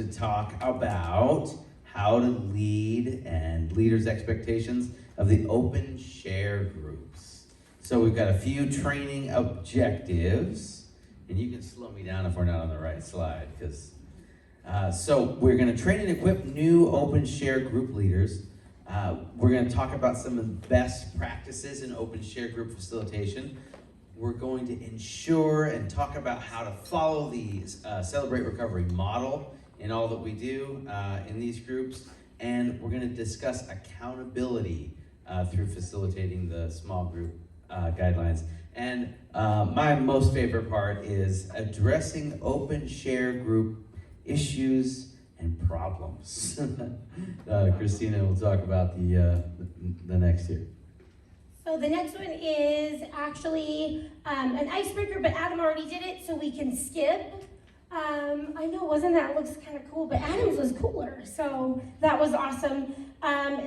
to talk about how to lead and leaders' expectations of the open share groups. So we've got a few training objectives, and you can slow me down if we're not on the right slide, because so we're going to train and equip new open share group leaders. We're going to talk about some of the best practices in open share group facilitation. We're going to ensure and talk about how to follow the Celebrate Recovery model in all that we do in these groups. And we're going to discuss accountability through facilitating the small group guidelines. And my most favorite part is addressing open share group issues and problems. Christina will talk about the next here. So the next one is actually an icebreaker, but Adam already did it, so we can skip. I know, wasn't that looks kind of cool, but Adam's was cooler, so that was awesome.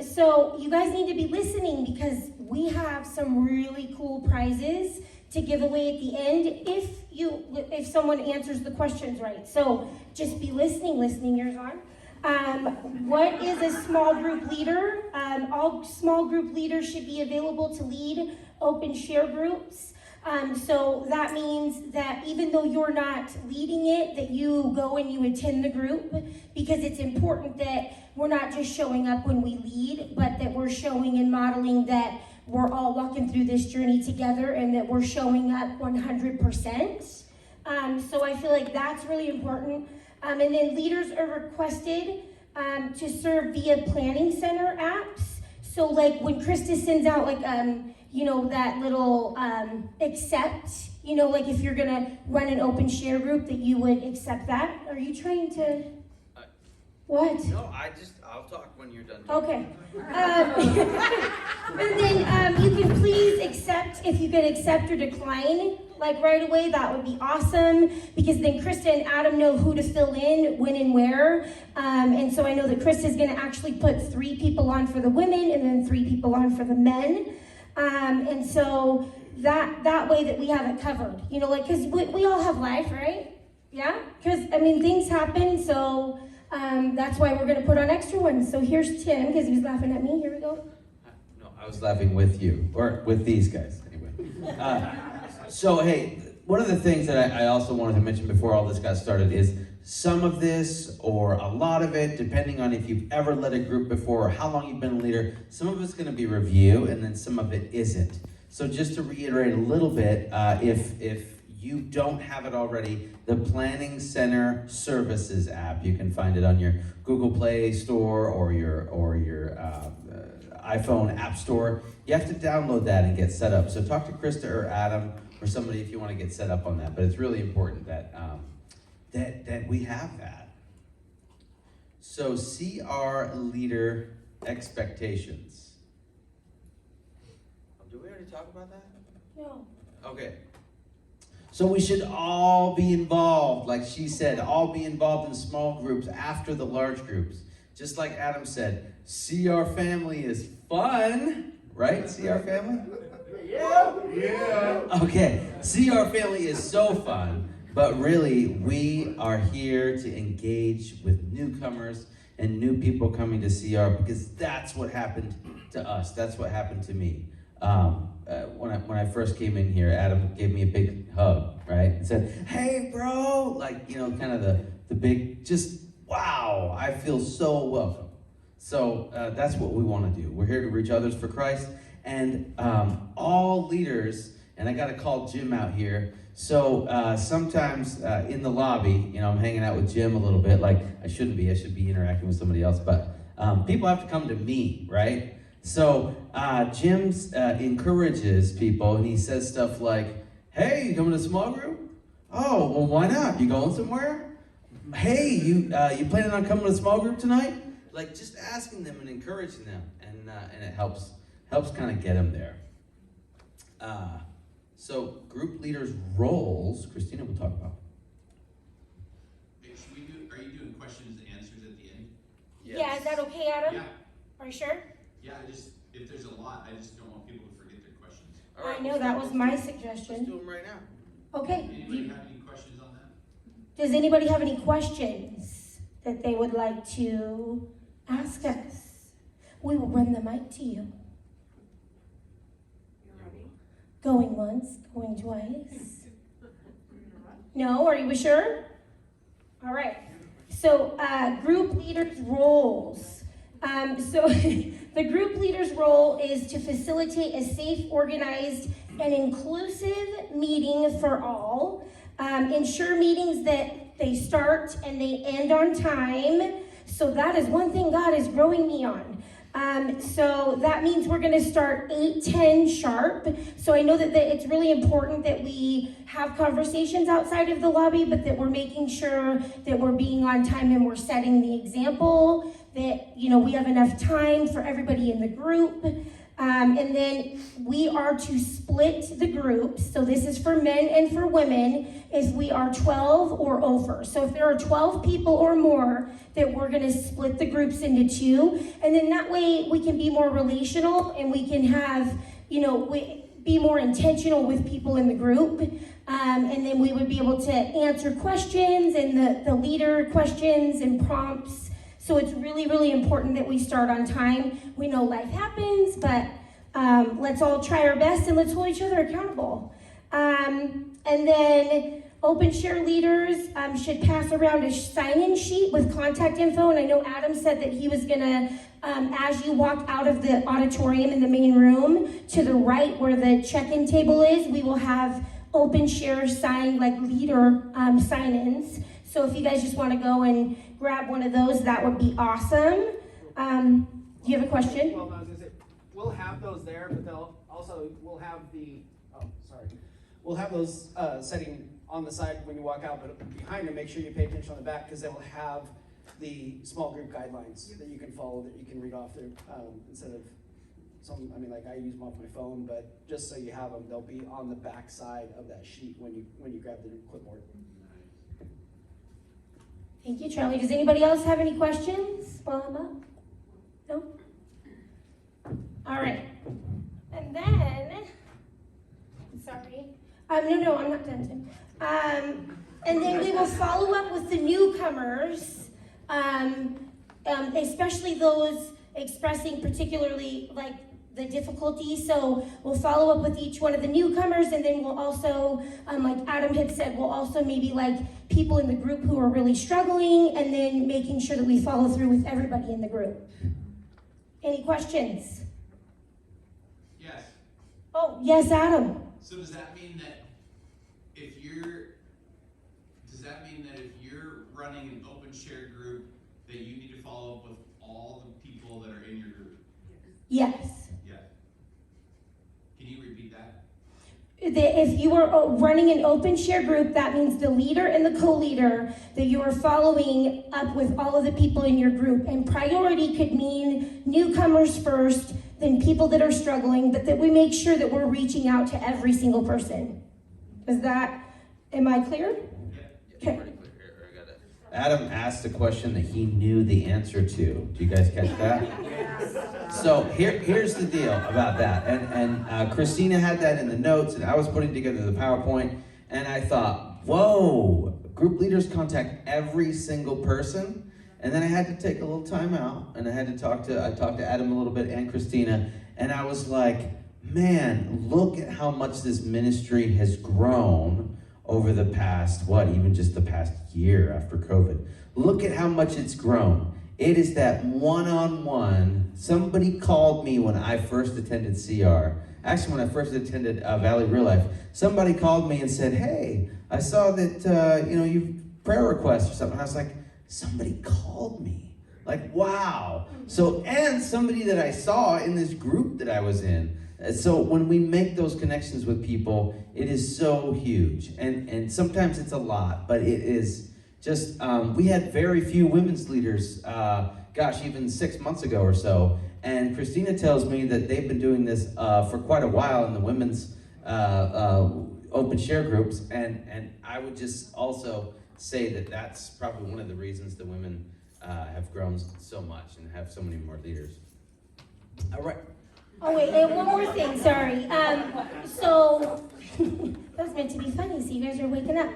So you guys need to be listening because we have some really cool prizes to give away at the end if someone answers the questions right. So just be listening ears on. What is a small group leader? All small group leaders should be available to lead open share groups. So that means that even though you're not leading it, that you go and you attend the group, because it's important that we're not just showing up when we lead, but that we're showing and modeling that we're all walking through this journey together and that we're showing up 100%. So I feel like that's really important. And then leaders are requested to serve via planning center apps. So like when Krista sends out like, that little accept, like if you're gonna run an open share group that you would accept that. Are you trying to, what? No, I'll talk when you're done talking. Okay. And then you can please accept, if you can accept or decline, like right away, that would be awesome, because then Krista and Adam know who to fill in, when and where. And so I know that Krista's gonna actually put 3 people on for the women and then 3 people on for the men. And so that way that we have it covered, because we all have life, right? Yeah? Because, things happen, so that's why we're going to put on extra ones. So here's Tim, because he was laughing at me. Here we go. No, I was laughing with you, or with these guys, anyway. So, hey, one of the things that I also wanted to mention before all this got started is some of this, or a lot of it, depending on if you've ever led a group before or how long you've been a leader, some of it's going to be review, and then some of it isn't. So just to reiterate a little bit, if you don't have it already, the Planning Center Services app, you can find it on your Google Play Store or your iPhone App Store. You have to download that and get set up. So talk to Krista or Adam or somebody if you want to get set up on that. But it's really important that that we have that. So CR leader expectations. Did we already talk about that? No. Okay. So we should all be involved, like she said, all be involved in small groups after the large groups. Just like Adam said, CR family is fun, right? CR family? Yeah. Okay, CR family is so fun, but really we are here to engage with newcomers and new people coming to CR, because that's what happened to us. That's what happened to me. When I first came in here, Adam gave me a big hug, right? And said, "Hey, bro," like, kind of the big, just, wow, I feel so welcome. So that's what we want to do. We're here to reach others for Christ, and all leaders, and I got to call Jim out here. So sometimes in the lobby, I'm hanging out with Jim a little bit, like I should be interacting with somebody else, but people have to come to me, right? So Jim encourages people, and he says stuff like, "Hey, you coming to a small group? Oh, well, why not? You going somewhere? Hey, you planning on coming to a small group tonight?" Like, just asking them and encouraging them, and it helps kind of get them there. So group leaders' roles, Christina will talk about. Are you doing questions and answers at the end? Yes. Yeah, is that okay, Adam? Yeah. Are you sure? Yeah, if there's a lot, I just don't want people to forget their questions. All right, I know, that was my Let's suggestion. do them right now. Okay. Anybody have any questions on that? Does anybody have any questions? that they would like to ask us. We will run the mic to you. Going once, going twice. No, are you sure? All right. So, group leaders' roles. So, the group leader's role is to facilitate a safe, organized, and inclusive meeting for all. Ensure meetings that they start and they end on time. So that is one thing God is growing me on. So that means we're going to start 8:10 sharp. So I know that it's really important that we have conversations outside of the lobby, but that we're making sure that we're being on time and we're setting the example, that, you know, we have enough time for everybody in the group. And then we are to split the groups. So this is for men and for women if we are 12 or over. So if there are 12 people or more, that we're going to split the groups into two. And then that way we can be more relational and we can have, you know, be more intentional with people in the group. And then we would be able to answer questions and the leader questions and prompts. So it's really, really important that we start on time. We know life happens, but let's all try our best and let's hold each other accountable. And then open share leaders should pass around a sign-in sheet with contact info. And I know Adam said that he was gonna, as you walk out of the auditorium in the main room, to the right where the check-in table is, we will have open share sign, like leader sign-ins. So if you guys just want to go and grab one of those, that would be awesome. Do you have a question? Well, I was gonna say, we'll have those there, but we'll have we'll have those setting on the side when you walk out, but behind them, make sure you pay attention on the back, because they will have the small group guidelines that you can follow, that you can read off there, instead of like I use them off my phone, but just so you have them, they'll be on the back side of that sheet when you grab the clipboard. Thank you, Charlie. Does anybody else have any questions while I'm up? No? All right. And then, sorry. No, I'm not done, Tim. And then we will follow up with the newcomers, especially those expressing particularly like the difficulty. So we'll follow up with each one of the newcomers, and then we'll also, like Adam had said, we'll also maybe like people in the group who are really struggling, and then making sure that we follow through with everybody in the group. Any questions? Yes. Oh, yes, Adam. So does that mean that if you're running an open share group, that you need to follow up with all the people that are in your group? Yes. Yeah. Can you repeat that? If you are running an open share group, that means the leader and the co-leader, that you are following up with all of the people in your group. And priority could mean newcomers first, then people that are struggling, but that we make sure that we're reaching out to every single person. Am I clear? Yeah. Okay. Adam asked a question that he knew the answer to. Do you guys catch that? So here's the deal about that. And Christina had that in the notes, and I was putting together the PowerPoint, and I thought, whoa, group leaders contact every single person. And then I had to take a little time out, and I talked to Adam a little bit and Christina, and I was like, man, look at how much this ministry has grown over the past, even just the past year after COVID. Look at how much it's grown. It is that one-on-one. Somebody called me when I first attended CR. Actually, when I first attended Valley Real Life, somebody called me and said, hey, I saw that, you've prayer requests or something. I was like, somebody called me. Like, wow. So, and somebody that I saw in this group that I was in. So when we make those connections with people, it is so huge. And sometimes it's a lot, but it is just, we had very few women's leaders, even 6 months ago or so. And Christina tells me that they've been doing this for quite a while in the women's open share groups. And I would just also say that that's probably one of the reasons the women have grown so much and have so many more leaders. All right. Oh wait, and one more thing, sorry. So, that was meant to be funny, so you guys are waking up.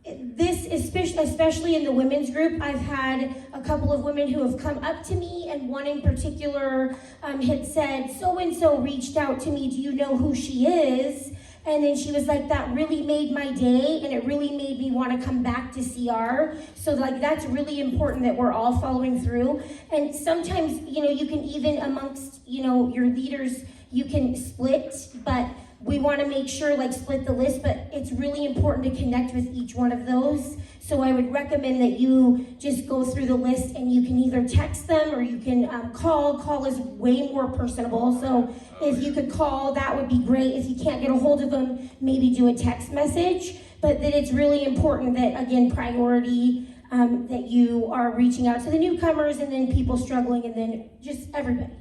this, especially in the women's group, I've had a couple of women who have come up to me, and one in particular had said, so-and-so reached out to me, do you know who she is? And then she was like, that really made my day, and it really made me want to come back to CR. So like, that's really important that we're all following through. And sometimes, you can even amongst, your leaders, you can split, but we want to make sure, split the list, but it's really important to connect with each one of those. So I would recommend that you just go through the list, and you can either text them or you can call. Call is way more personable. So if you could call, that would be great. If you can't get a hold of them, maybe do a text message. But that it's really important that, again, priority, that you are reaching out to the newcomers, and then people struggling, and then just everybody.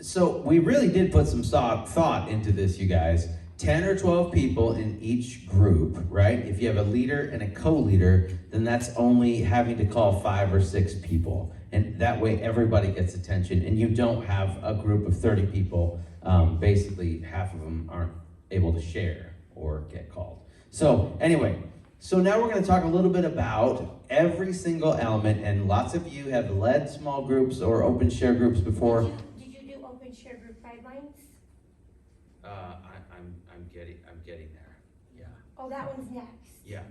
So we really did put some thought into this, you guys. 10 or 12 people in each group, right? If you have a leader and a co-leader, then that's only having to call 5 or 6 people. And that way everybody gets attention, and you don't have a group of 30 people. Basically, half of them aren't able to share or get called. So anyway, so now we're going to talk a little bit about every single element, and lots of you have led small groups or open share groups before. Did you do open share group guidelines? I'm getting there. Yeah. Oh, that one's next. Yeah.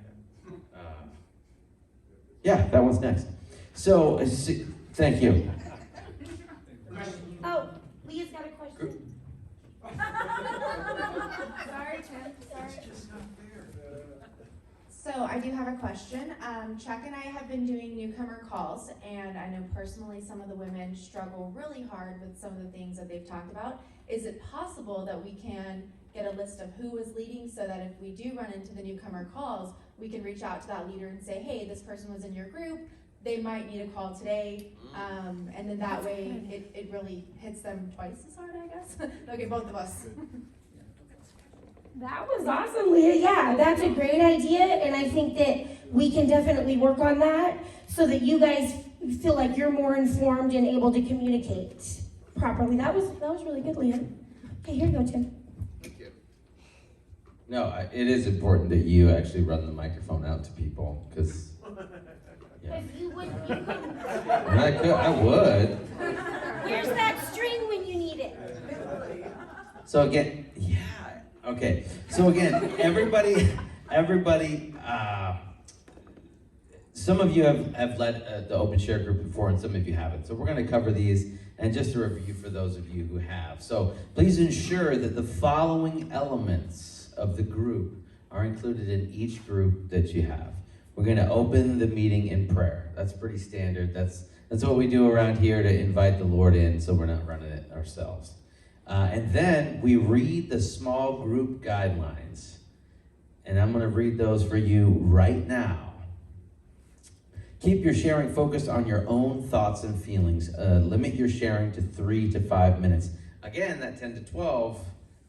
Yeah, that one's next. So, thank you. Oh, Leah's got a question. Sorry, Tim. Sorry. So I do have a question. Chuck and I have been doing newcomer calls, and I know personally some of the women struggle really hard with some of the things that they've talked about. Is it possible that we can get a list of who is leading, so that if we do run into the newcomer calls, we can reach out to that leader and say, hey, this person was in your group, they might need a call today, and then that way it really hits them twice as hard, I guess. Okay, both of us. That was awesome, Leah. Yeah, that's a great idea, and I think that we can definitely work on that so that you guys feel like you're more informed and able to communicate properly. That was really good, Leah. Okay, here you go, Tim. Thank you. No, it is important that you actually run the microphone out to people, because yeah. If you would, you could. I would. Here's that string when you need it. So again, yeah. Okay. So again, everybody. Some of you have led the open share group before, and some of you haven't. So we're going to cover these, and just a review for those of you who have. So please ensure that the following elements of the group are included in each group that you have. We're going to open the meeting in prayer. That's pretty standard. That's what we do around here to invite the Lord in, so we're not running it ourselves. And then we read the small group guidelines. And I'm going to read those for you right now. Keep your sharing focused on your own thoughts and feelings. Limit your sharing to 3 to 5 minutes. Again, that 10 to 12,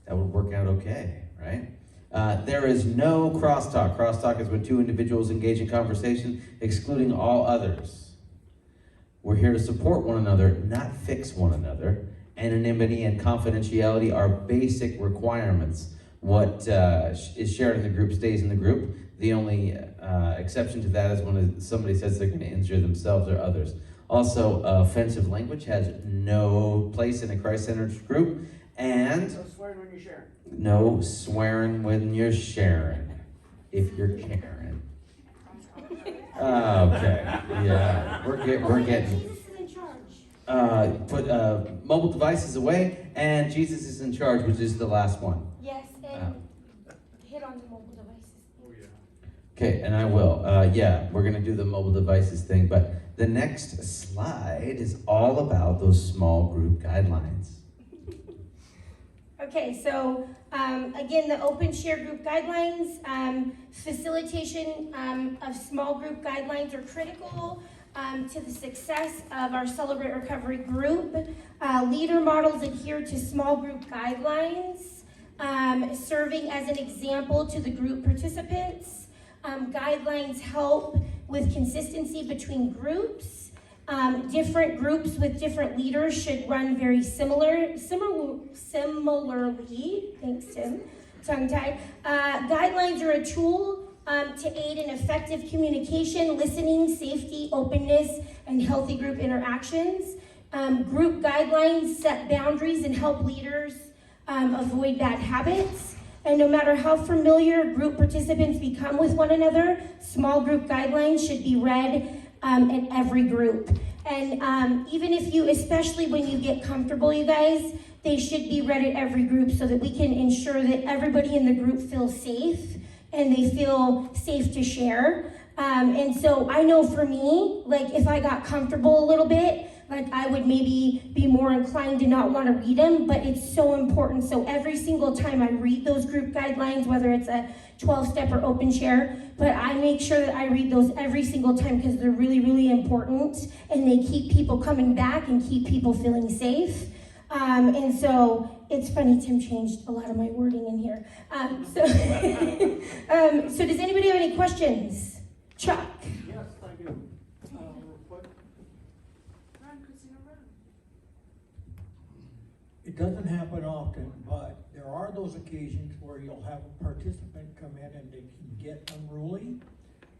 that would work out okay, right? There is no crosstalk. Crosstalk is when 2 individuals engage in conversation, excluding all others. We're here to support one another, not fix one another. Anonymity and confidentiality are basic requirements. What is shared in the group stays in the group. The only exception to that is when somebody says they're going to injure themselves or others. Also, offensive language has no place in a Christ-centered group. And No swearing when you're sharing. no swearing when you're sharing, if you're Karen. Okay, yeah, we're getting. Jesus is in charge. Put mobile devices away, and Jesus is in charge, which is the last one. Yes, and hit on the mobile devices. Oh, yeah. Okay, and I will. Yeah, we're going to do the mobile devices thing, but the next slide is all about those small group guidelines. Okay, so again, the open share group guidelines, facilitation of small group guidelines are critical to the success of our Celebrate Recovery group. Leader models adhere to small group guidelines, serving as an example to the group participants. Guidelines help with consistency between groups. Different groups with different leaders should run very similarly. Thanks, Tim. tongue-tied. Guidelines are a tool to aid in effective communication, listening, safety, openness, and healthy group interactions. Group guidelines set boundaries and help leaders avoid bad habits. And no matter how familiar group participants become with one another, small group guidelines should be read at every group. And even if you, especially when you get comfortable, you guys, they should be read at every group so that we can ensure that everybody in the group feels safe and they feel safe to share. And so I know for me, like if I got comfortable a little bit, like I would maybe be more inclined to not want to read them, but it's so important. So every single time I read those group guidelines, whether it's a 12-step or open share, but I make sure that I read those every single time because they're really, really important and they keep people coming back and keep people feeling safe. And so it's funny, Tim changed a lot of my wording in here. So does anybody have any questions? Chuck? Yes, I do. Real quick. It doesn't happen often, but there are those occasions where you'll have a participant come in and they can get unruly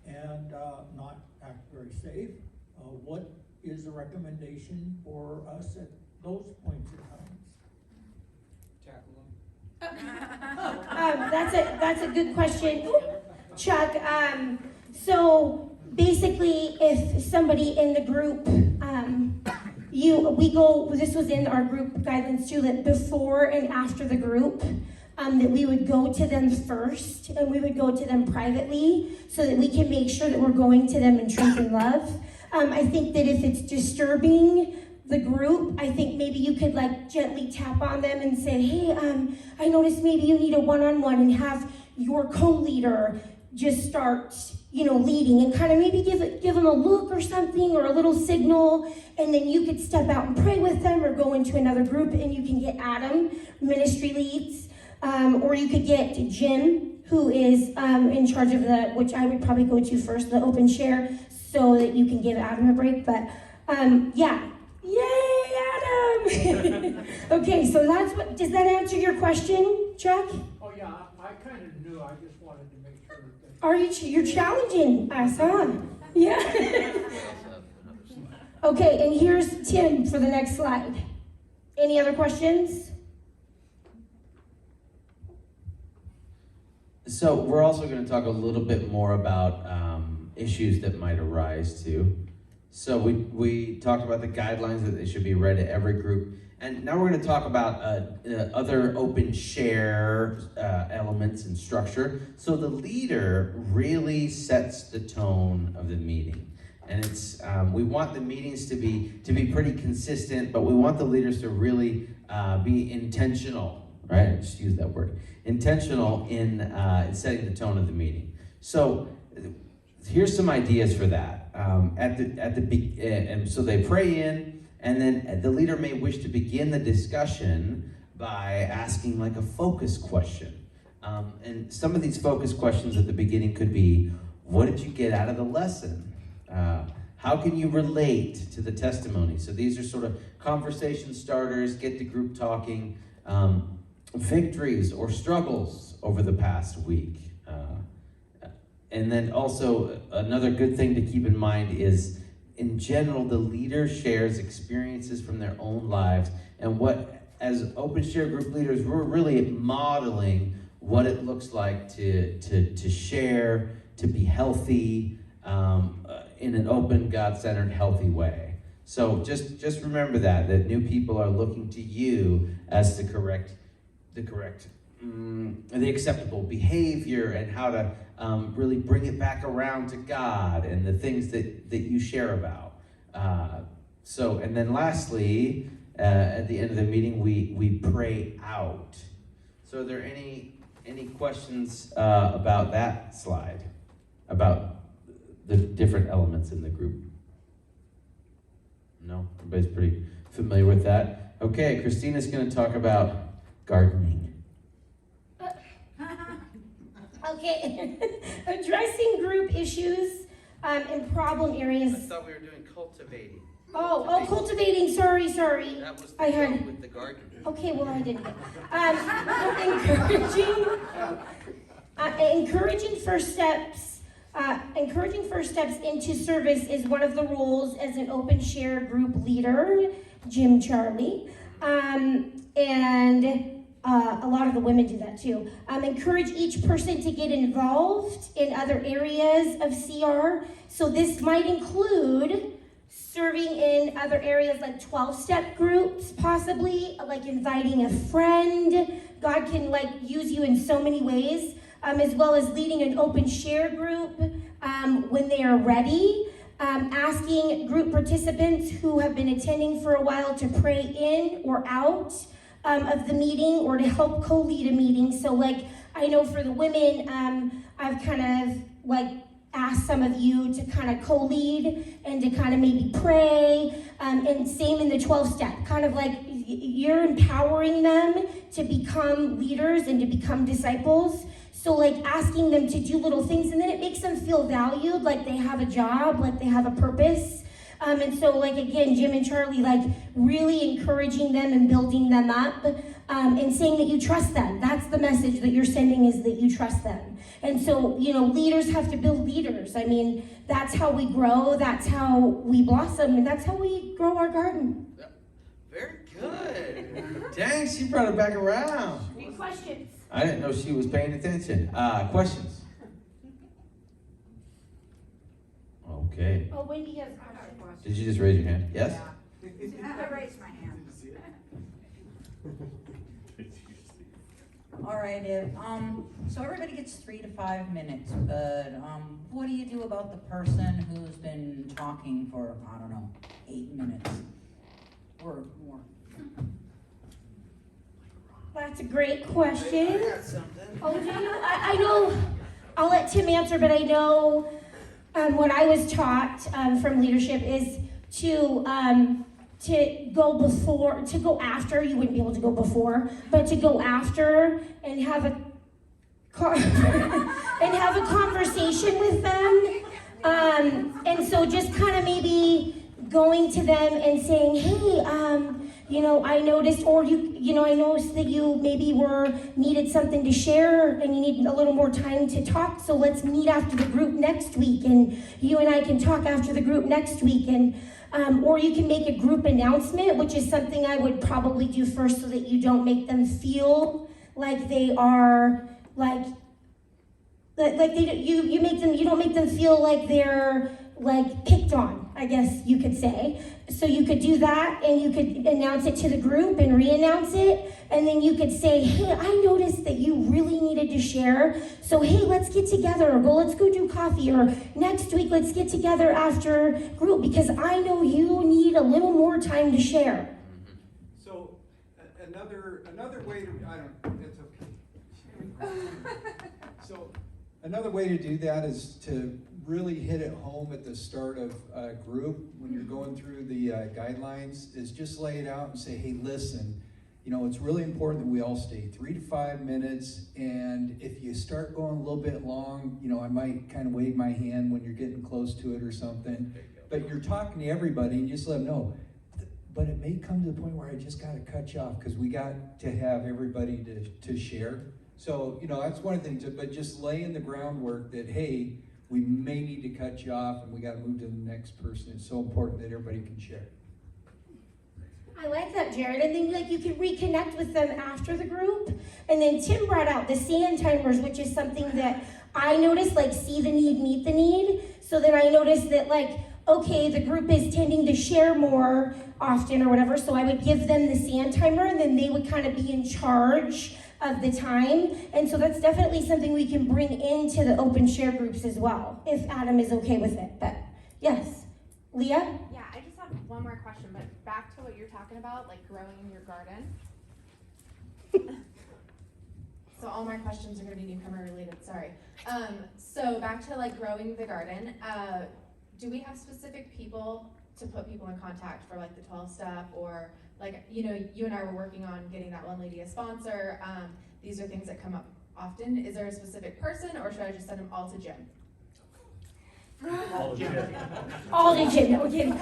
and not act very safe. What is the recommendation for us at those points in time? That's a good question, Chuck. So basically, if somebody in the group, this was in our group guidelines too, that before and after the group, that we would go to them first and we would go to them privately so that we can make sure that we're going to them in truth and love. I think that if it's disturbing the group, I think maybe you could like gently tap on them and say, hey, I noticed maybe you need a one-on-one and have your co-leader just start, leading and kind of maybe give them a look or something or a little signal, and then you could step out and pray with them or go into another group and you can get Adam, ministry leads, or you could get Jim, who is in charge of which I would probably go to first, the open share, so that you can give Adam a break, but yeah. Yay, Adam! Okay, so does that answer your question, Chuck? Oh yeah, I kind of knew. I just wanted to make sure that. Are you're challenging us, huh? Yeah. Okay, and here's Tim for the next slide. Any other questions? So we're also going to talk a little bit more about issues that might arise too. So we talked about the guidelines that they should be read at every group. And now we're going to talk about other open share elements and structure. So the leader really sets the tone of the meeting. And it's we want the meetings to be pretty consistent, but we want the leaders to really be intentional, right? I just use that word. Intentional in setting the tone of the meeting. So here's some ideas for that. And so they pray in, and then the leader may wish to begin the discussion by asking like a focus question. And some of these focus questions at the beginning could be, what did you get out of the lesson? How can you relate to the testimony? So these are sort of conversation starters, get the group talking, victories or struggles over the past week. And then also another good thing to keep in mind is, in general, the leader shares experiences from their own lives, and what, as open share group leaders, we're really modeling what it looks like to share, to be healthy, in an open, God-centered, healthy way. So just remember that new people are looking to you as the acceptable behavior and how to really bring it back around to God and the things that you share about. And then lastly, at the end of the meeting, we pray out. So are there any questions about that slide, about the different elements in the group? No? Everybody's pretty familiar with that? Okay, Christina's going to talk about gardening. Okay, addressing group issues and problem areas. I thought we were doing cultivating. Oh, cultivating, sorry. That was I the heard. joke with the garden. Okay, well, I didn't get encouraging first steps. Encouraging first steps into service is one of the roles as an open share group leader, Jim Charlie. And a lot of the women do that too. Encourage each person to get involved in other areas of CR. So this might include serving in other areas like 12-step groups, possibly, like inviting a friend. God can like use you in so many ways, as well as leading an open share group when they are ready. Asking group participants who have been attending for a while to pray in or out of the meeting or to help co-lead a meeting. So like, I know for the women, I've kind of like asked some of you to kind of co-lead and to kind of maybe pray, and same in the 12-step, kind of like you're empowering them to become leaders and to become disciples. So like asking them to do little things, and then it makes them feel valued, like they have a job, like they have a purpose. And so like, again, Jim and Charlie, like really encouraging them and building them up, and saying that you trust them. That's the message that you're sending, is that you trust them. And so, you know, leaders have to build leaders. I mean, that's how we grow, that's how we blossom, and that's how we grow our garden. Very good. Dang, she brought it back around. Any questions? I didn't know she was paying attention. Questions? Okay. Oh, Wendy has a question. Did you just raise your hand? Yes? I raised my hand. All right, so everybody gets 3 to 5 minutes, but what do you do about the person who's been talking for, I don't know, 8 minutes or more? That's a great question. I got something. Oh, do you? I know, I'll let Tim answer, but I know what I was taught from leadership is to go before, to go after. You wouldn't be able to go before, but to go after and have a and have a conversation with them. And so just kind of maybe going to them and saying, hey, you know, I noticed, or I noticed that you maybe needed something to share and you need a little more time to talk, so let's meet after the group next week, and you and I can talk after the group next week, and or you can make a group announcement, which is something I would probably do first so that you don't make them feel like they are, you don't make them feel like they're like picked on, I guess you could say. So you could do that, and you could announce it to the group and re-announce it, and then you could say, hey, I noticed that you really needed to share, so hey, let's get together, or let's go do coffee, or next week let's get together after group, because I know you need a little more time to share. So another way to, it's okay. So another way to do that is to really hit it home at the start of a group when you're going through the guidelines, is just lay it out and say, hey, listen, you know, it's really important that we all stay 3 to 5 minutes, and if you start going a little bit long, you know, I might kind of wave my hand when you're getting close to it or something, but you're talking to everybody and just let them know. But it may come to the point where I just got to cut you off because we got to have everybody to share. So, you know, that's one of the things, but just laying the groundwork that, hey, we may need to cut you off and we got to move to the next person. It's so important that everybody can share. I like that, Jared. And then like you can reconnect with them after the group. And then Tim brought out the sand timers, which is something that I noticed, like see the need, meet the need. So then I noticed that like, okay, the group is tending to share more often or whatever. So I would give them the sand timer, and then they would kind of be in charge of the time. And so that's definitely something we can bring into the open share groups as well, if Adam is okay with it. But yes, Leah? Yeah, I just have one more question, but back to what you're talking about, like growing in your garden. So all my questions are gonna be newcomer related, sorry. So back to like growing the garden, do we have specific people to put people in contact for like the 12-step, or like, you know, you and I were working on getting that one lady a sponsor. These are things that come up often. Is there a specific person, or should I just send them all to Jim? All to Jim, no, we're kidding.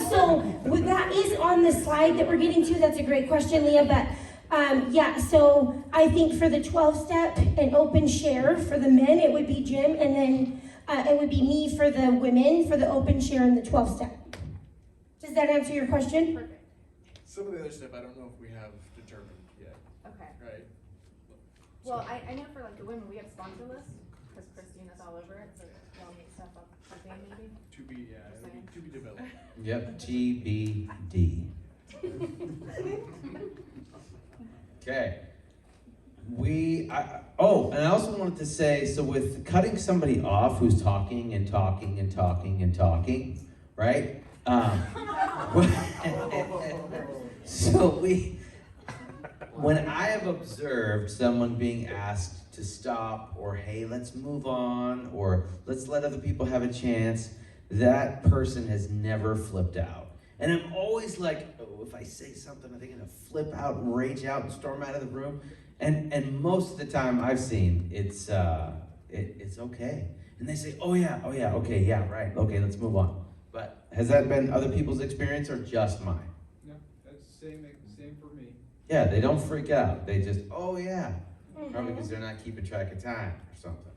So that is on the slide that we're getting to. That's a great question, Leah, but Yeah, so I think for the 12-step and open share, for the men, it would be Jim, and then it would be me for the women, for the open share and the 12-step. Does that answer your question? Perfect. Some of the other stuff I don't know if we have determined yet, Okay. right? Well, I know for like the women, we have sponsor lists, because Christina's all over it, so y'all make stuff up for them maybe. To be, yeah, Just it'll saying. be to be developed. Yep, TBD. Okay. And I also wanted to say, so with cutting somebody off who's talking and talking and talking and talking, right? When I have observed someone being asked to stop, or hey, let's move on, or let's let other people have a chance, that person has never flipped out. And I'm always like, oh, if I say something, are they gonna flip out and rage out and storm out of the room? And most of the time I've seen, it's okay. And they say, oh yeah, okay, yeah, right, okay, let's move on. But has that been other people's experience or just mine? No, that's the same for me. Yeah, they don't freak out. They just, oh yeah. Probably because they're not keeping track of time or something.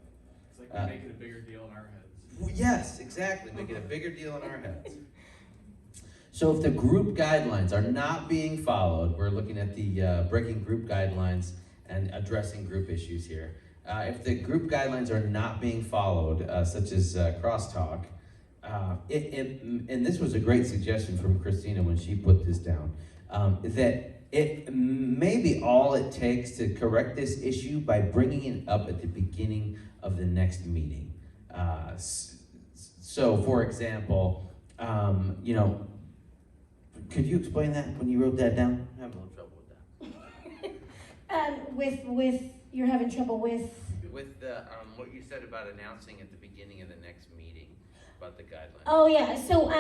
It's like we make it a bigger deal in our heads. Well, yes, exactly. Make it a bigger deal in our heads. So if the group guidelines are not being followed, we're looking at the breaking group guidelines and addressing group issues here. If the group guidelines are not being followed, such as crosstalk, and this was a great suggestion from Christina when she put this down, that it may be all it takes to correct this issue by bringing it up at the beginning of the next meeting. So, for example, could you explain that when you wrote that down? I'm having a little trouble with that. With you're having trouble with. With the what you said about announcing at the beginning of the next meeting about the guidelines. Oh yeah, so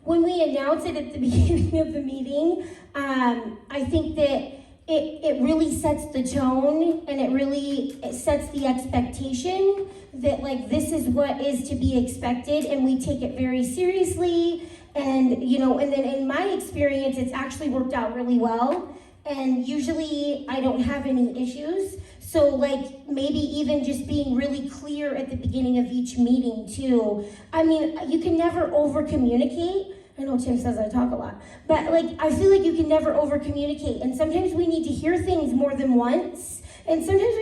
when we announce it at the beginning of the meeting, I think that it really sets the tone, and it sets the expectation that like this is what is to be expected, and we take it very seriously. And and then in my experience, it's actually worked out really well. And usually I don't have any issues. So like maybe even just being really clear at the beginning of each meeting too. I mean, you can never over communicate. I know Tim says I talk a lot, but like I feel like you can never over communicate. And sometimes we need to hear things more than once. And sometimes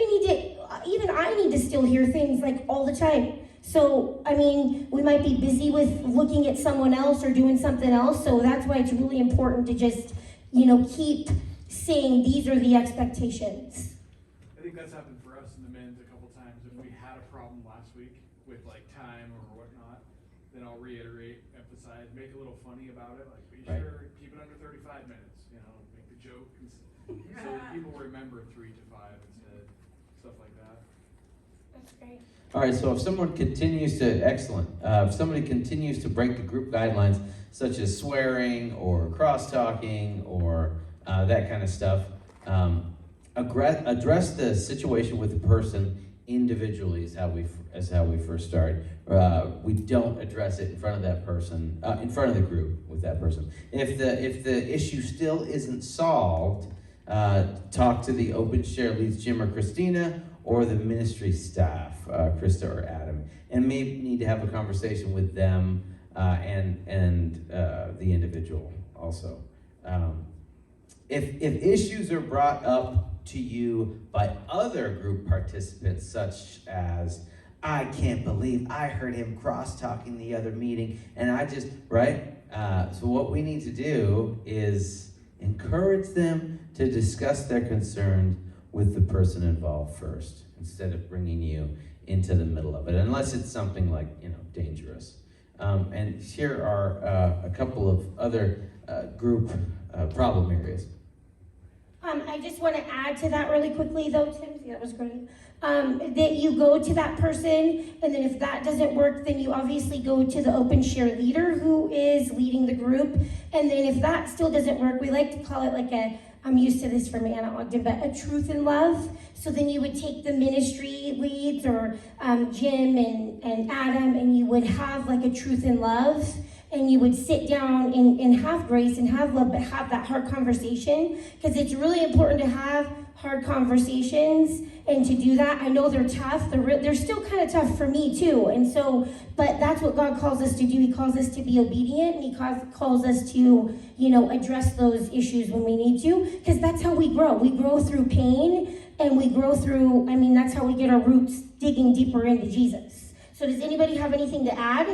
even I need to still hear things like all the time. So, I mean, we might be busy with looking at someone else or doing something else. So that's why it's really important to just, keep saying these are the expectations. I think that's happened for us in the men's a couple times. If we had a problem last week with like time or whatnot, then I'll reiterate, emphasize, make a little funny about it. Like, be sure, keep it under 35 minutes, make the joke. So that people remember 3 to 5 instead, stuff like that. That's great. All right, so if someone continues to, if somebody continues to break the group guidelines, such as swearing or cross-talking or that kind of stuff, address the situation with the person individually is how we first start. We don't address it in front of that person, in front of the group with that person. If the issue still isn't solved, talk to the open share leads, Jim or Christina, or the ministry staff, Krista or Adam, and may need to have a conversation with them and the individual also. If issues are brought up to you by other group participants, such as, I can't believe I heard him cross-talking the other meeting, and so what we need to do is encourage them to discuss their concerns with the person involved first, instead of bringing you into the middle of it, unless it's something like, dangerous. And here are a couple of other group problem areas. I just want to add to that really quickly though, Tim, that was great. That you go to that person, and then if that doesn't work, then you obviously go to the open share leader who is leading the group. And then if that still doesn't work, we like to call it like I'm used to this from Anna Ogden, but a truth in love. So then you would take the ministry leads or Jim and Adam, and you would have like a truth in love. and you would sit down and have grace and have love, but have that hard conversation, because it's really important to have hard conversations and to do that. I know they're tough. They're still kind of tough for me too. And so, but that's what God calls us to do. He calls us to be obedient, and He calls us to, address those issues when we need to, because that's how we grow. We grow through pain, and we grow through, that's how we get our roots digging deeper into Jesus. So does anybody have anything to add?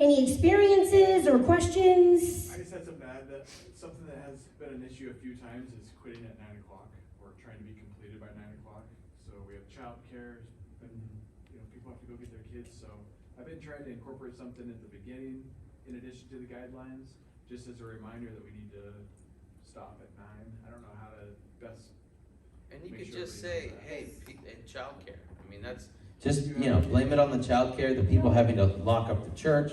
Any experiences or questions? I just had something that has been an issue a few times is quitting at 9 o'clock or trying to be completed by 9 o'clock. So we have childcare, and people have to go get their kids. So I've been trying to incorporate something at the beginning in addition to the guidelines, just as a reminder that we need to stop at 9. I don't know how to best. And you make could sure just everybody say, knows that. hey, in childcare. That's just, blame it on the childcare, the people having to lock up the church.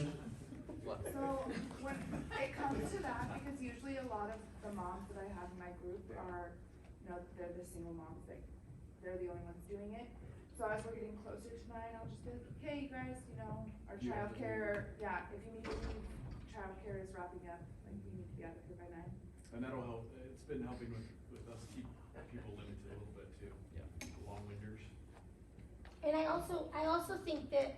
So when it comes to that, because usually a lot of the moms that I have in my group are, they're the single moms, they're the only ones doing it. So as we're getting closer to 9, I'll just be like, hey, you guys, our childcare, if you need to leave, childcare is wrapping up, you need to be out of here by 9. And that'll help. It's been helping with us keep people limited a little bit too. Yeah. The long winders. And I also think that,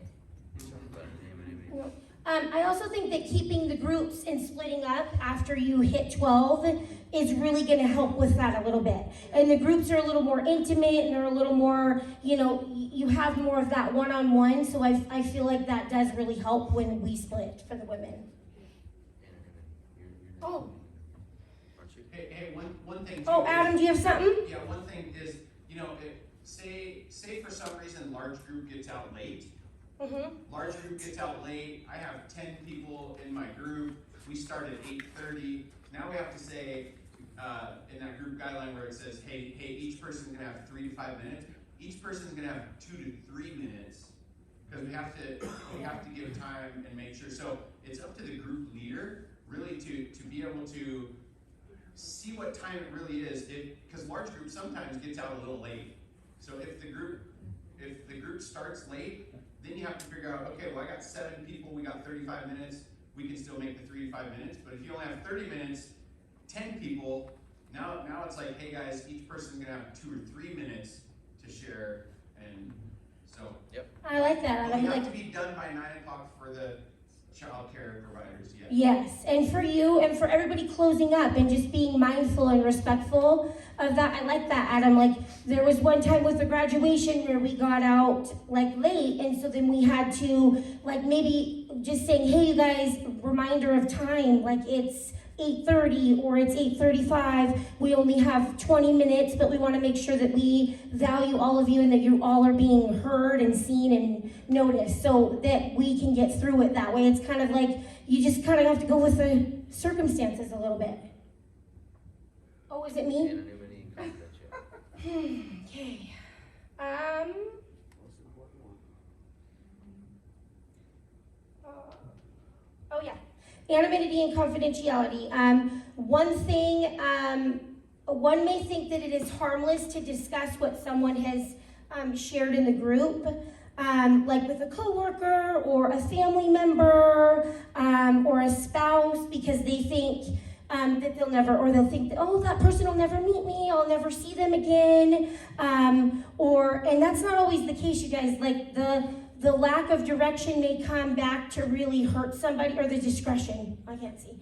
I also think that keeping the groups and splitting up after you hit 12 is really going to help with that a little bit. And the groups are a little more intimate, and they're a little more, you have more of that one-on-one. So I feel like that does really help when we split for the women. Oh. Hey, one thing. Oh, Adam, do you have something? Yeah, one thing is, say for some reason large group gets out late. Mm-hmm. Large group gets out late. I have 10 people in my group. We start at 8:30. Now we have to say in that group guideline where it says, hey, each person's gonna have 3 to 5 minutes. Each person's gonna have 2 to 3 minutes, because we have to give time and make sure. So it's up to the group leader really to be able to see what time it really is. Because large group sometimes gets out a little late. So if the group starts late, then you have to figure out, okay, well, I got 7 people, we got 35 minutes, we can still make the 3 to 5 minutes. But if you only have 30 minutes, 10 people, now it's like, hey guys, each person's gonna have 2 or 3 minutes to share, and so. Yep. I like that. But we have to be done by 9 o'clock for the child care providers, yes. Yes, and for you and for everybody closing up and just being mindful and respectful of that. I like that, Adam. Like, there was one time with the graduation where we got out late, and so then we had to maybe just saying, hey you guys, reminder of time, it's 8:30 or it's 8:35. We only have 20 minutes, but we want to make sure that we value all of you and that you all are being heard and seen and noticed, so that we can get through it that way. It's kind of like you just kind of have to go with the circumstances a little bit. Oh, is it me? Anonymity and confidentiality. Okay. Oh yeah. Anonymity and confidentiality. One thing, one may think that it is harmless to discuss what someone has shared in the group, like with a coworker or a family member or a spouse, because they think that they'll think that, oh, that person will never meet me, I'll never see them again, and that's not always the case, you guys. The lack of direction may come back to really hurt somebody, or the discretion, I can't see.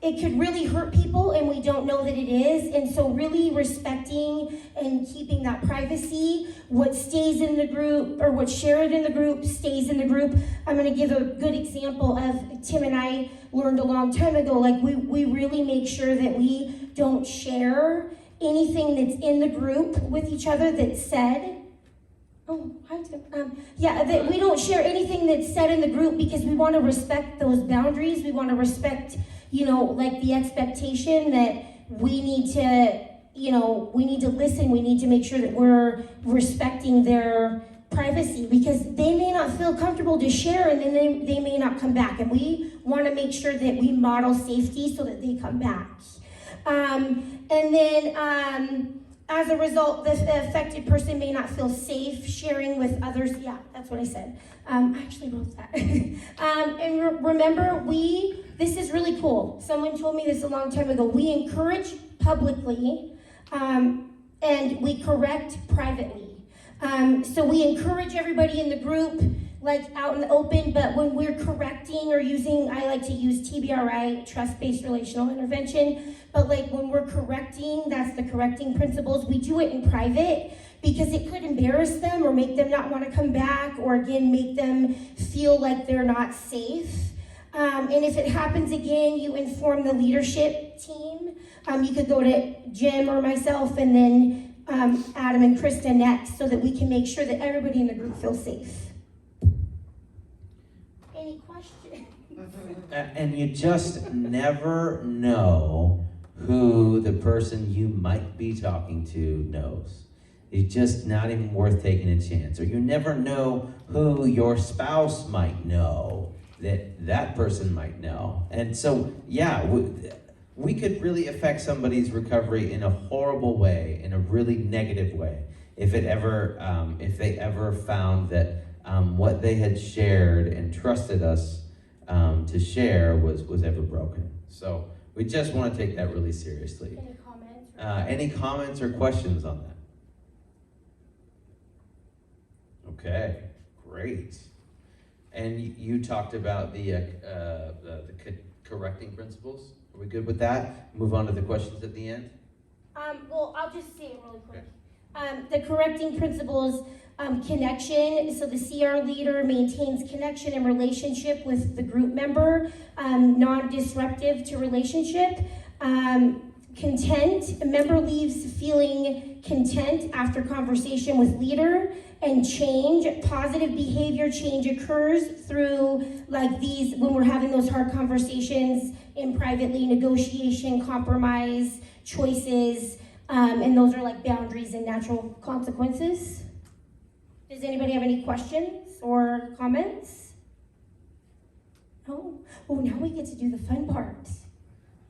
It could really hurt people, and we don't know that it is. And so really respecting and keeping that privacy, what stays in the group, or what's shared in the group, stays in the group. I'm gonna give a good example of Tim and I learned a long time ago. We really make sure that we don't share anything that's in the group with each other that's said. Oh, hi Tim. That we don't share anything that's said in the group, because we want to respect those boundaries. We want to respect, the expectation that we need to listen. We need to make sure that we're respecting their privacy, because they may not feel comfortable to share, and then they may not come back. And we want to make sure that we model safety so that they come back. as a result, the affected person may not feel safe sharing with others. Yeah, that's what I said. I actually wrote that. And remember, this is really cool. Someone told me this a long time ago. We encourage publicly, and we correct privately. So we encourage everybody in the group, like out in the open, but when we're correcting or using, I like to use TBRI, trust-based relational intervention, but like when we're correcting, that's the correcting principles, we do it in private because it could embarrass them or make them not want to come back, or again, make them feel like they're not safe. And if it happens again, you inform the leadership team. You could go to Jim or myself, and then Adam and Krista next, so that we can make sure that everybody in the group feels safe. Any questions? And you just never know who the person you might be talking to knows. It's just not even worth taking a chance. Or you never know who your spouse might know that that person might know. And so, yeah, we could really affect somebody's recovery in a horrible way, in a really negative way, if they ever found that what they had shared and trusted us to share was ever broken. So we just want to take that really seriously. Any comments? Any comments or questions on that? Okay, great. And you talked about the correcting principles. Are we good with that? Move on to the questions at the end? Well, I'll just say it really quick. The correcting principles, connection, so the CR leader maintains connection and relationship with the group member, non-disruptive to relationship. Content, a member leaves feeling content after conversation with leader. And change, positive behavior change occurs through like these, when we're having those hard conversations in privately, negotiation, compromise, choices, and those are like boundaries and natural consequences. Does anybody have any questions or comments? Oh, now we get to do the fun part.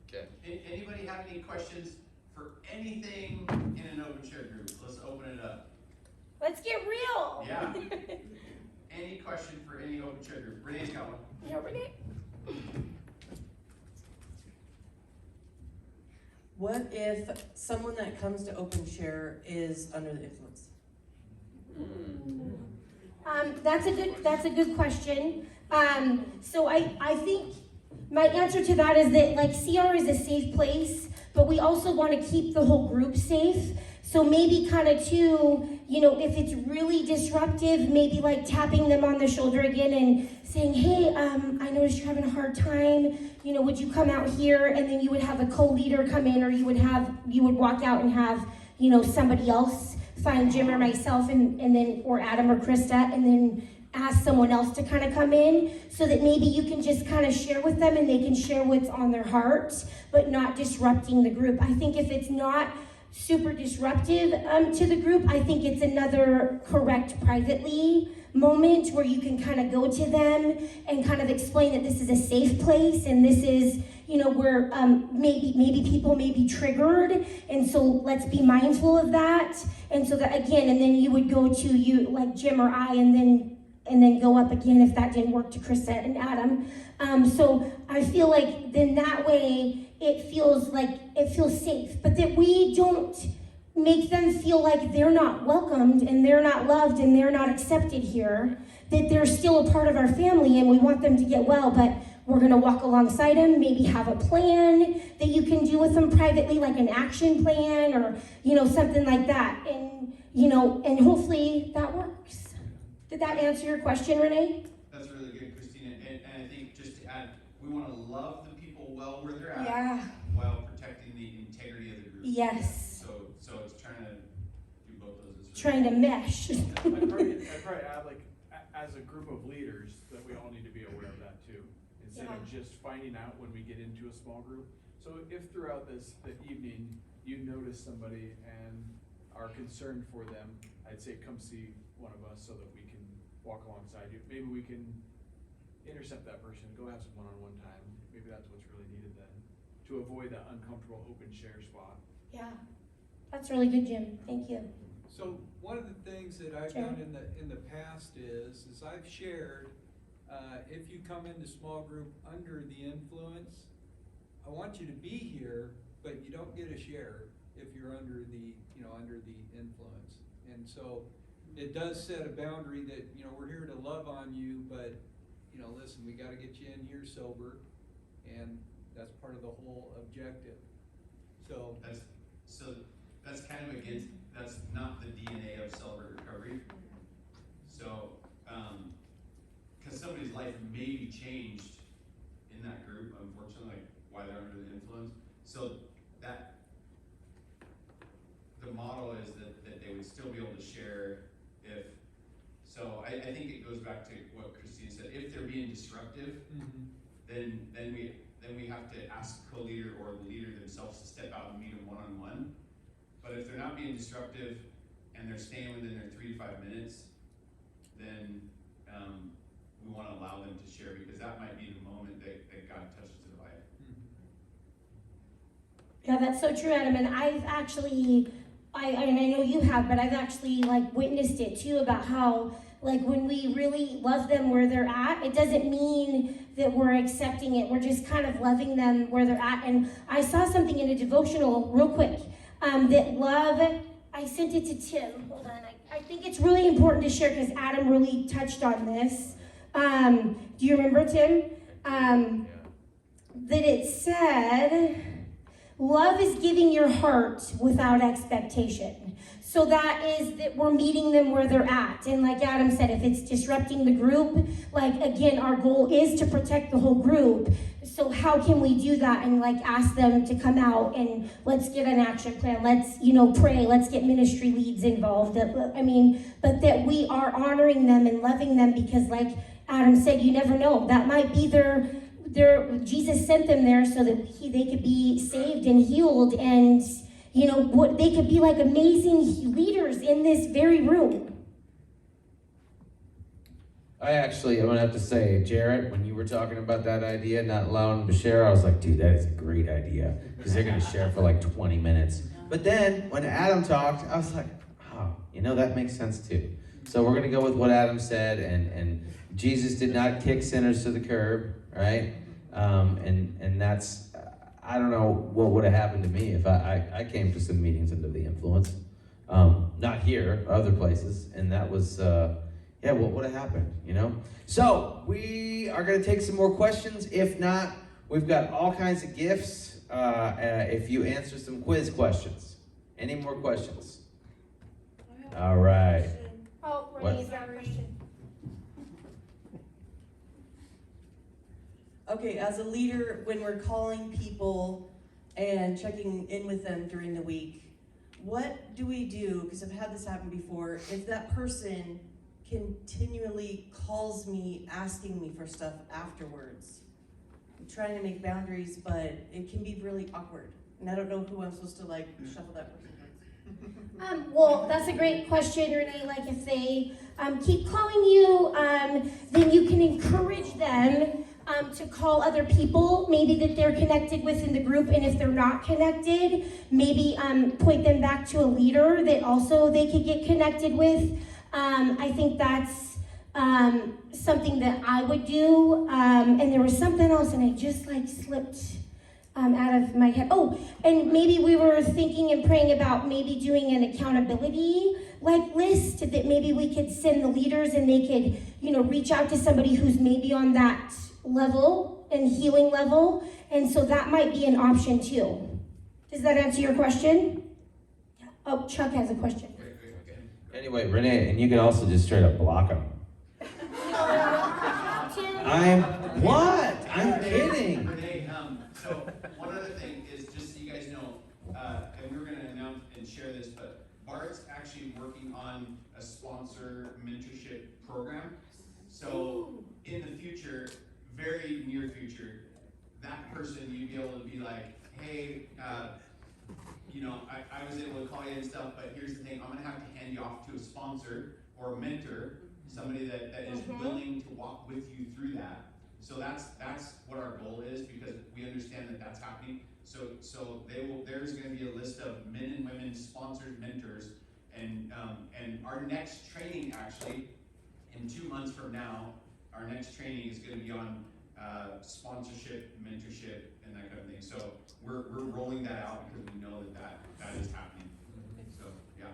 Okay. Anybody have any questions for anything in an open share group? Let's open it up. Let's get real. Yeah. Any question for any open share group? Renee's got one. Yeah, Renee. What if someone that comes to open share is under the influence? That's a good question. So I think my answer to that is that like CR is a safe place, but we also want to keep the whole group safe. So maybe kind of too, if it's really disruptive, maybe like tapping them on the shoulder again and saying, hey, I noticed you're having a hard time, would you come out here? And then you would have a co-leader come in, or you would walk out and have, somebody else find Jim or myself and then, or Adam or Krista, and then ask someone else to kind of come in, so that maybe you can just kind of share with them and they can share what's on their hearts, but not disrupting the group. I think if it's not super disruptive to the group, I think it's another correct privately moment where you can kind of go to them and kind of explain that this is a safe place, and this is, where maybe people may be triggered, and so let's be mindful of that. And so that again, and then you would go to you like Jim or I, and then go up again if that didn't work to Krista and Adam. So I feel like then that way it feels safe, but that we don't make them feel like they're not welcomed and they're not loved and they're not accepted here, that they're still a part of our family and we want them to get well, but we're gonna walk alongside them, maybe have a plan that you can do with them privately, like an action plan or, something like that. And hopefully that works. Did that answer your question, Renee? That's really good, Christina. And I think just to add, we want to love the people well where they're at, Yeah. while protecting the integrity of the group. Yes. So it's trying to do both those. Trying to mesh. I'd probably add, like, as a group of leaders, that we all need to be aware of that too, instead of just finding out when we get into a small group. So if throughout the evening you notice somebody and are concerned for them, I'd say come see one of us so that we can walk alongside you. Maybe we can intercept that person, go have some one-on-one time. Maybe that's what's really needed then, to avoid that uncomfortable open share spot. Yeah. That's really good, Jim. Thank you. So one of the things that I've done in the past is I've shared, if you come into small group under the influence, I want you to be here, but you don't get a share if you're under the influence. And so it does set a boundary that, we're here to love on you, but, listen, we gotta get you in here sober, and that's part of the whole objective. So that's kind of against, that's not the DNA of Celebrate Recovery. So, because somebody's life may be changed in that group, unfortunately, like why they're under the influence. So that the model is that they would still be able to share if. So I think it goes back to what Christine said. If they're being disruptive, then we have to ask the co-leader or the leader themselves to step out and meet them one-on-one. But if they're not being disruptive and they're staying within their 3 to 5 minutes, then we want to allow them to share, because that might be the moment that God touches their life. Yeah, that's so true, Adam. And I've actually, and I know you have, but I've actually witnessed it too, about how when we really love them where they're at, it doesn't mean that we're accepting it. We're just kind of loving them where they're at. And I saw something in a devotional real quick, that love, I sent it to Tim. Hold on. I think it's really important to share because Adam really touched on this. Do you remember, Tim? That it said, love is giving your heart without expectation. So that is that we're meeting them where they're at. And like Adam said, if it's disrupting the group, again, our goal is to protect the whole group. So how can we do that and ask them to come out and let's get an action plan. Let's, pray. Let's get ministry leads involved. But that we are honoring them and loving them, because like Adam said, you never know. That might be their Jesus sent them there so that they could be saved and healed, and they could be amazing leaders in this very room. I'm gonna have to say, Jarrett, when you were talking about that idea, not allowing them to share, I was like, dude, that is a great idea, because they're gonna share for 20 minutes. But then when Adam talked, I was like, oh, that makes sense too. So we're gonna go with what Adam said, and Jesus did not kick sinners to the curb, right? And that's, I don't know what would have happened to me if I came to some meetings under the influence. Not here, other places, and that was, what would have happened, So we are gonna take some more questions. If not, we've got all kinds of gifts if you answer some quiz questions. Any more questions? All right. Oh, Renee's got a question. Okay, as a leader, when we're calling people and checking in with them during the week, what do we do? Because I've had this happen before. If that person continually calls me asking me for stuff afterwards, I'm trying to make boundaries, but it can be really awkward. And I don't know who I'm supposed to shuffle that person. Well, that's a great question, Renee. If they keep calling you, then you can encourage them to call other people, maybe that they're connected with in the group, and if they're not connected, maybe point them back to a leader that also they could get connected with. I think that's something that I would do. And there was something else, and I just slipped out of my head. Oh, and maybe we were thinking and praying about maybe doing an accountability list that maybe we could send the leaders, and they could reach out to somebody who's maybe on that level and healing level, and so that might be an option too. Does that answer your question? Oh, Chuck has a question. Anyway, Renee, and you can also just straight up block them. I'm kidding. Renee, so one other thing is, just so you guys know, and we were going to announce and share this, but Bart's actually working on a sponsor mentorship program. So in the future, very near future, that person, you'd be able to be like, hey, I was able to call you and stuff, but here's the thing, I'm going to have to hand you off to a sponsor or a mentor, somebody that is willing to walk with you through that. So that's what our goal is, because we understand that that's happening. So there's going to be a list of men and women sponsors next training, actually, in 2 months from now, our next training is going to be on sponsorship, mentorship, and that kind of thing. So we're rolling that out because we know that is happening. So yeah.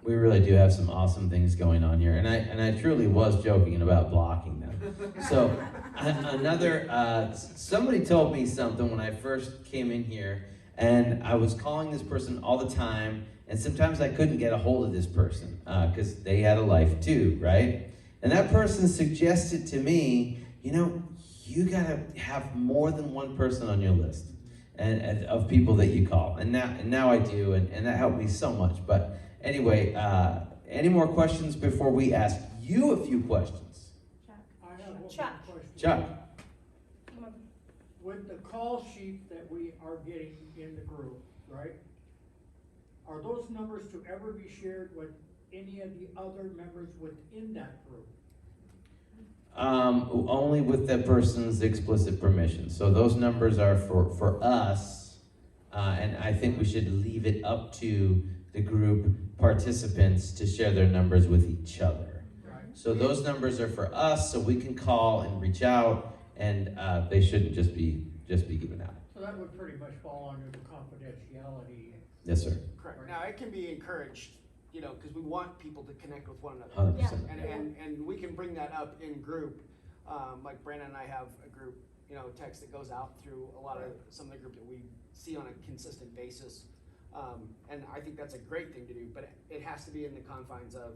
We really do have some awesome things going on here, and I truly was joking about blocking them. So another somebody told me something when I first came in here, and I was calling this person all the time, and sometimes I couldn't get a hold of this person because they had a life too, right? And that person suggested to me, you gotta have more than one person on your list and of people that you call. And now I do, and that helped me so much. But anyway, any more questions before we ask you a few questions? I have one Chuck. question. Chuck. With the call sheet that we are getting in the group, right? Are those numbers to ever be shared with any of the other members within that group? Only with that person's explicit permission. So those numbers are for us, and I think we should leave it up to the group participants to share their numbers with each other. Right. So those numbers are for us, so we can call and reach out, and they shouldn't just be given out. So that would pretty much fall under the confidentiality. Yes, sir. Correct. Now, it can be encouraged, because we want people to connect with one another. 100%. And we can bring that up in group. Like Brandon and I have a group, text that goes out through a lot of some of the group that we see on a consistent basis. And I think that's a great thing to do, but it has to be in the confines of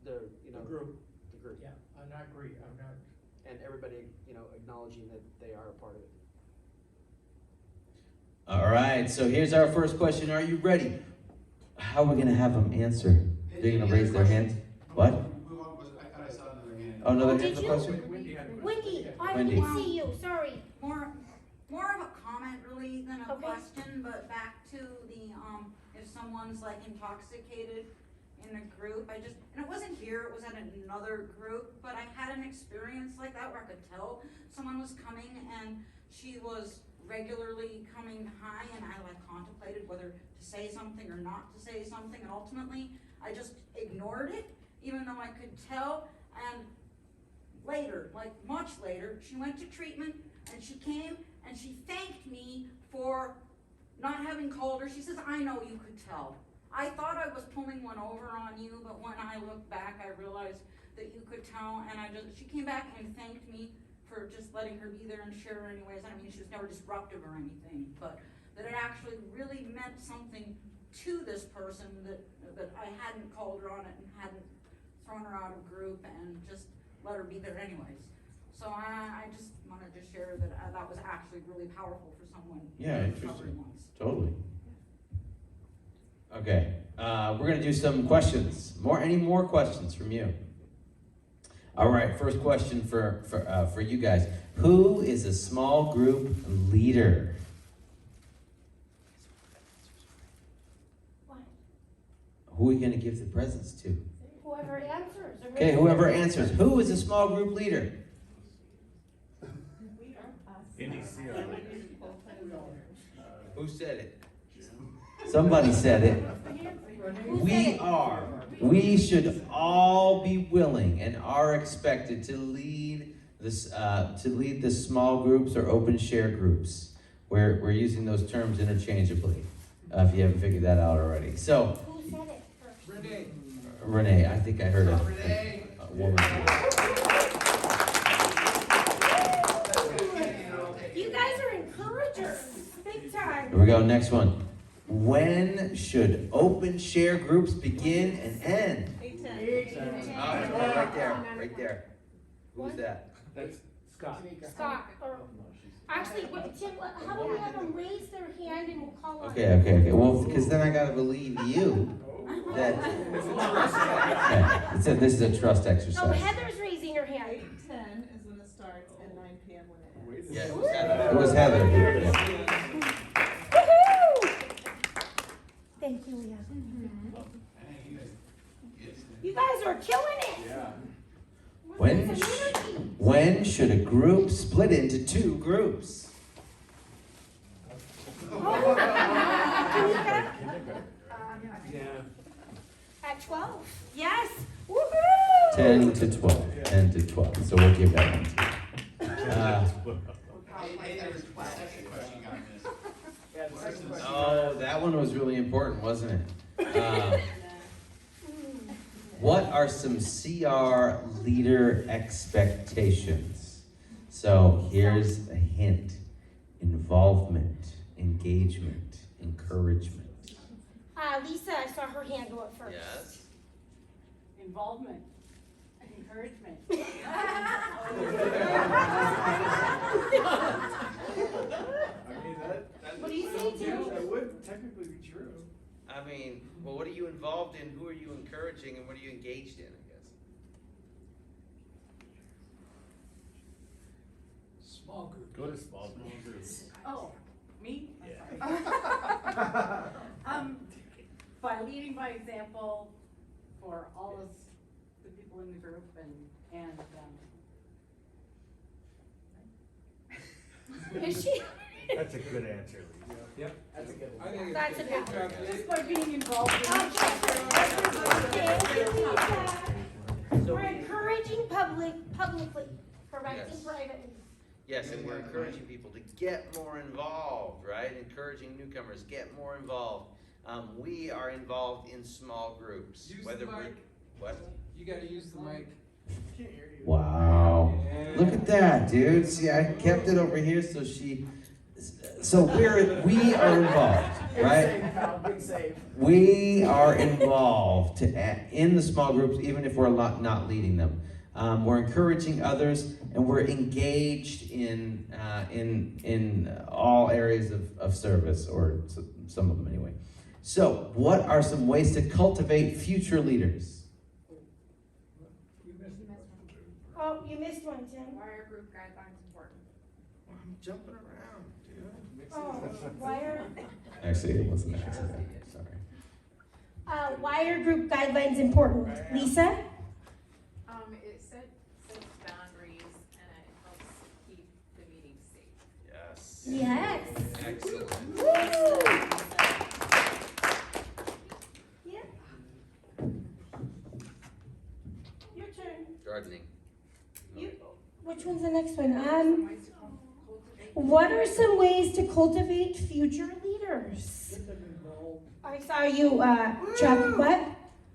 the group. The group. Yeah, and I agree. I'm not. And everybody, acknowledging that they are a part of it. All right, so here's our first question. Are you ready? How are we going to have them answer? They're going to raise their hands? What? I thought I saw another hand. Oh, another Did hand for you? question? Wendy, I Wendy. didn't see you, sorry. More of a comment really than a Okay. question, but back to the, if someone's like intoxicated in a group, and it wasn't here, it was at another group, but I had an experience like that where I could tell someone was coming and she was regularly coming high, and I contemplated whether to say something or not to say something, and ultimately I just ignored it, even though I could tell. And later, much later, she went to treatment and she came and she thanked me for not having called her. She says, I know you could tell. I thought I was pulling one over on you, but when I looked back, I realized that you could tell, and she came back and thanked me for just letting her be there and share anyways. I mean, she was never disruptive or anything, but that it actually really meant something to this person that I hadn't called her on it and hadn't thrown her out of group and just let her be there anyways. So I just wanted to share that that was actually really powerful for someone. Yeah, recovered interesting. once. Totally. Okay, we're gonna do some questions. Any more questions from you? All right, first question for you guys. Who is a small group leader? What? Who are we gonna give the presents to? Whoever answers. Okay, whoever answers. Who is a small group leader? Who said it? Somebody said it. We are. We should all be willing and are expected to lead this, the small groups or open share groups. We're using those terms interchangeably. If you haven't figured that out already. So. Who said it first? Renee, I think I heard a woman. You guys are encouragers, big time. Here we go, next one. When should open share groups begin and end? 8:10. Right there. Who's that? That's Scott. Scott, or, actually, Tim, how about we have them raise their hand and we'll call on Okay. Well, because then I gotta believe you that. Okay. This is a trust So exercise. Heather's raising her hand. 8:10 is when it starts and 9 p.m. when it ends. Yeah, it was Heather. Yeah. Woohoo! Thank you, Leah. You guys are killing it. Yeah. When should a group split into two groups? Can you hear? Yeah. At 12? Yes. Woohoo! 10 to 12. 10 to 12. So we'll give that one to you. Hey, there was a second question you got missed. Yeah, the second question. Oh, that one was really important, wasn't it? What are some CR leader expectations? So here's a hint: involvement, engagement, encouragement. Lisa, I saw her hand go up first. Yes. Involvement, encouragement. I mean, that What do you say, Tim? That would technically be true. I mean, well, what are you involved in? Who are you encouraging, and what are you engaged in? I guess. Small group. Go to small groups. Oh, me? I'm Yeah. sorry. By leading by example for all of the people in the group and Is she? That's a good answer. Yep. That's a good I one. think it's That's a good one. just by being involved in each Okay. We're encouraging publicly, correcting Yes. privately. Yes, and we're encouraging people to get more involved, right? Encouraging newcomers, get more involved. We are involved in small groups. Use Whether the we're mic. what? You gotta use the mic. Can't hear you. Wow. Yeah. Look at that, dude. See, I kept it over here so we are involved, right? Big save, pal, big save. We are involved in the small groups, even if we're not leading them. We're encouraging others, and we're engaged in all areas of service, or some of them anyway. So, what are some ways to cultivate future leaders? Oh, you missed one, Tim. Why are group guidelines important? I'm jumping around, dude. Oh, why are Actually, it wasn't that. Sorry. why are group guidelines important? Lisa? It sets boundaries and it helps keep the meeting safe. Yes. Yes. Excellent. Woo! Yeah. Your turn. Gardening. Which one's the next one? What are some ways to cultivate future leaders? Get them involved, I saw you, Chuck. What?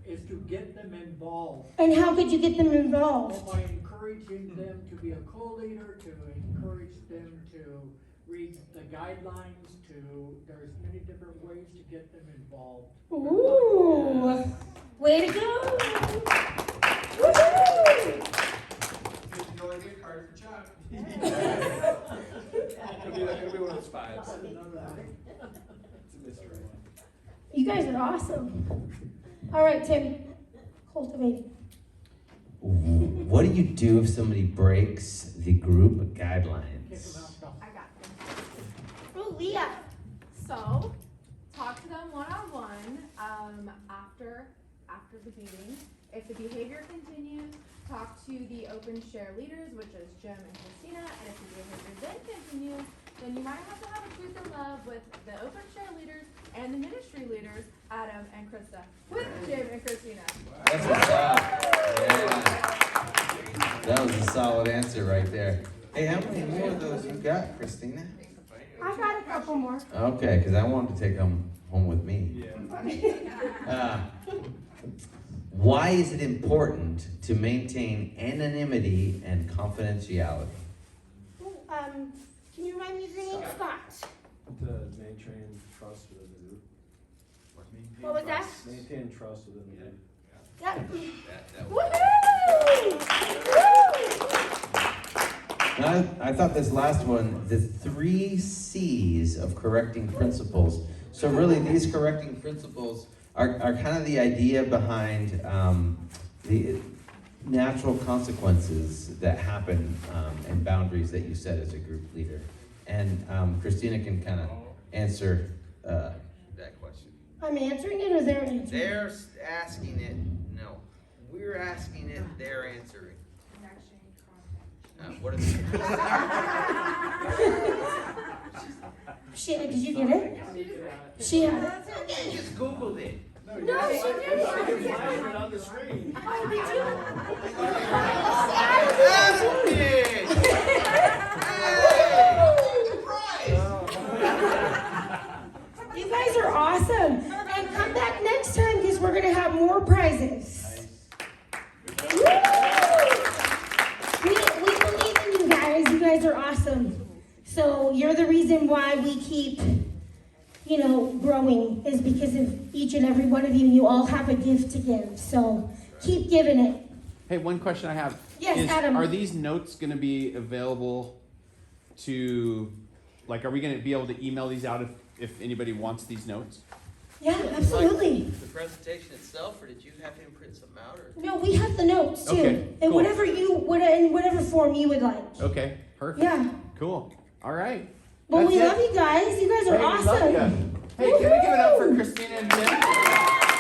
is to get them involved. And how could you get them involved? By encouraging them to be a co-leader, to encourage them to read the guidelines, there's many different ways to get them involved. Ooh, way to go! Woohoo! You only get a card for Chuck. It'll be one of those fives. It's a mystery. You guys are awesome. All right, Tim, cultivating. What do you do if somebody breaks the group guidelines? Kick them out. I got them. Oh, Leah. So, talk to them one-on-one, after the meeting. If the behavior continues, talk to the open share leaders, which is Jim and Christina, and if the behavior then continues, then you might have to have a truth and love with the open share leaders and the ministry leaders, Adam and Krista, with Jim and Christina. That's what's up. Yeah. That was a solid answer right there. Hey, how many more of those you got, Christina? I got a couple more. Okay, because I wanted to take them home with me. Yeah. Why is it important to maintain anonymity and confidentiality? Ooh, can you remind me of your name, Scott? To maintain trust within the group. What was that? Maintain trust within the group. Yep. Woohoo! I thought this last one, the 3 C's of correcting principles. So really, these correcting principles are kind of the idea behind the natural consequences that happen and boundaries that you set as a group leader. And Christina can kind of answer that question. I'm answering it, or they're answering it? They're asking it, no. We're asking it, they're answering. What is it? Did you get it? She had it. You just Googled it. No, she didn't. Flash it on the screen. Oh, did you? You guys are awesome. And come back next time because we're going to have more prizes. Woo! We believe in you guys. You guys are awesome. So you're the reason why we keep, growing is because of each and every one of you. You all have a gift to give. So keep giving it. Hey, one question I have. Yes, Adam. Are these notes going to be available to, are we going to be able to email these out if anybody wants these notes? Yeah, absolutely. The presentation itself, or did you have him print some out? Or? No, we have the notes too. Okay, And cool. in whatever form you would like. Okay, perfect. Yeah. Cool. All right. Well, That's we it. love you guys. You guys are Hey, we love awesome. ya. Hey, can we give it up for Woohoo! Christina and Tim?